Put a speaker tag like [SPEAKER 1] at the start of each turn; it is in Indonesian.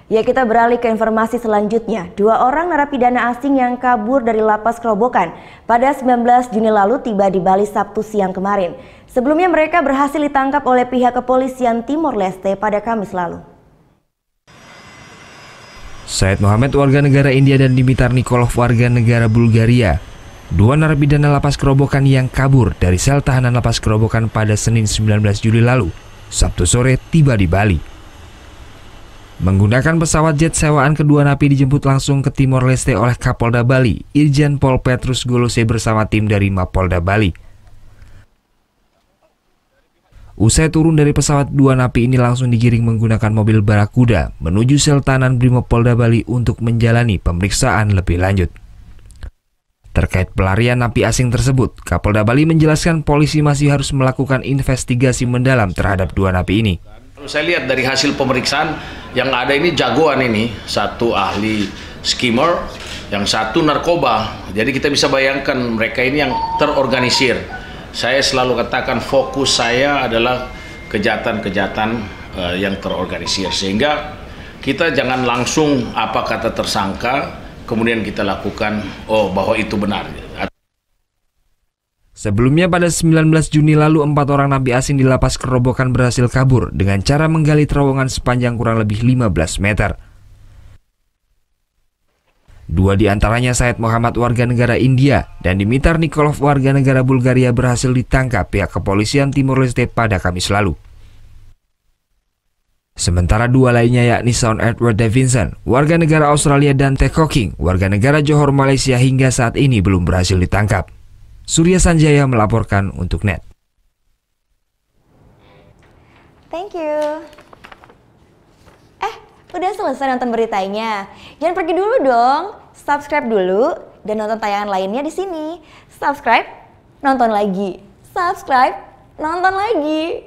[SPEAKER 1] Ya, kita beralih ke informasi selanjutnya. 2 orang narapidana asing yang kabur dari lapas Kerobokan pada 19 Juni lalu tiba di Bali Sabtu siang kemarin. Sebelumnya mereka berhasil ditangkap oleh pihak kepolisian Timor Leste pada Kamis lalu.
[SPEAKER 2] Said Mohammed warga negara India dan Dimitar Nikolov warga negara Bulgaria. 2 narapidana lapas Kerobokan yang kabur dari sel tahanan lapas Kerobokan pada Senin 19 Juli lalu, Sabtu sore tiba di Bali. Menggunakan pesawat jet sewaan, kedua napi dijemput langsung ke Timor Leste oleh Kapolda Bali, Irjen Pol Petrus Golose bersama tim dari Mapolda Bali. Usai turun dari pesawat, 2 napi ini langsung digiring menggunakan mobil Barakuda menuju sel tahanan Brimopolda Bali untuk menjalani pemeriksaan lebih lanjut. Terkait pelarian napi asing tersebut, Kapolda Bali menjelaskan polisi masih harus melakukan investigasi mendalam terhadap 2 napi ini.
[SPEAKER 3] Kalau saya lihat dari hasil pemeriksaan yang ada ini jagoan ini, satu ahli skimmer, yang satu narkoba. Jadi kita bisa bayangkan mereka ini yang terorganisir. Saya selalu katakan fokus saya adalah kejahatan-kejahatan yang terorganisir. Sehingga kita jangan langsung apa kata tersangka, kemudian kita lakukan, oh bahwa itu benar.
[SPEAKER 2] Sebelumnya pada 19 Juni lalu 4 orang napi asing di lapas Kerobokan berhasil kabur dengan cara menggali terowongan sepanjang kurang lebih 15 meter. 2 di antaranya Said Mohammed warga negara India dan Dimitar Nikolov warga negara Bulgaria berhasil ditangkap pihak kepolisian Timor Leste pada Kamis lalu. Sementara 2 lainnya yakni Sean Edward Davidson warga negara Australia dan Teh Koking warga negara Johor Malaysia hingga saat ini belum berhasil ditangkap. Surya Sanjaya melaporkan untuk NET.
[SPEAKER 1] Thank you. Udah selesai nonton beritanya? Jangan pergi dulu dong. Subscribe dulu dan nonton tayangan lainnya di sini. Subscribe, nonton lagi. Subscribe, nonton lagi.